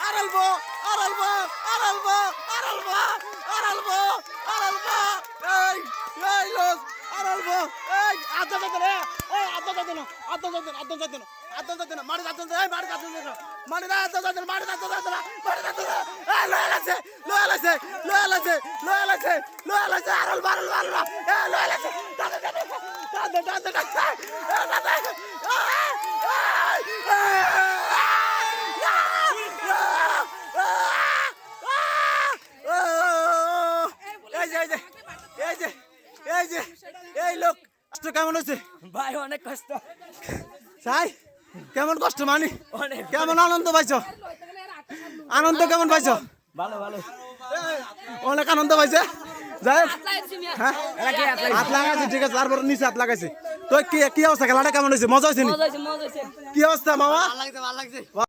আড়ালবো আড়ালবো আড়ালবো আড়ালবো আড়ালবো আড়ালবো এই এই লোক আড়ালবো এই আদা দাদা রে এই আদা দাদা না আদা দাদা আদা দাদা না আদা দাদা না মারি দাদা এই মারি দাদা না মারি দাদা দাদা মারি দাদা দাদা মারি দাদা এই লয়ালাছে লয়ালাছে লয়ালাছে লয়ালাছে লয়ালাছে আড়ালবো আড়ালবো এই লয়ালাছে দাদা দাদা দাদা দাদা দাদা দাদা কেমন হয়েছে ভাই অনেক কষ্ট সাই কেমন কষ্ট মানে অনেক কেমন আনন্দ পাইছো আনন্দ কেমন পাইছো ভালো ভালো অনেক আনন্দ পাইছে যাই হ্যাঁ হাত লাগাইছে ঠিক আছে তারপর নিচে হাত লাগাইছে তো কি অবস্থা খেলাটা কেমন হয়েছে মজা হয়েছে মজা হয়েছে কি অবস্থা মামা ভালো লাগছে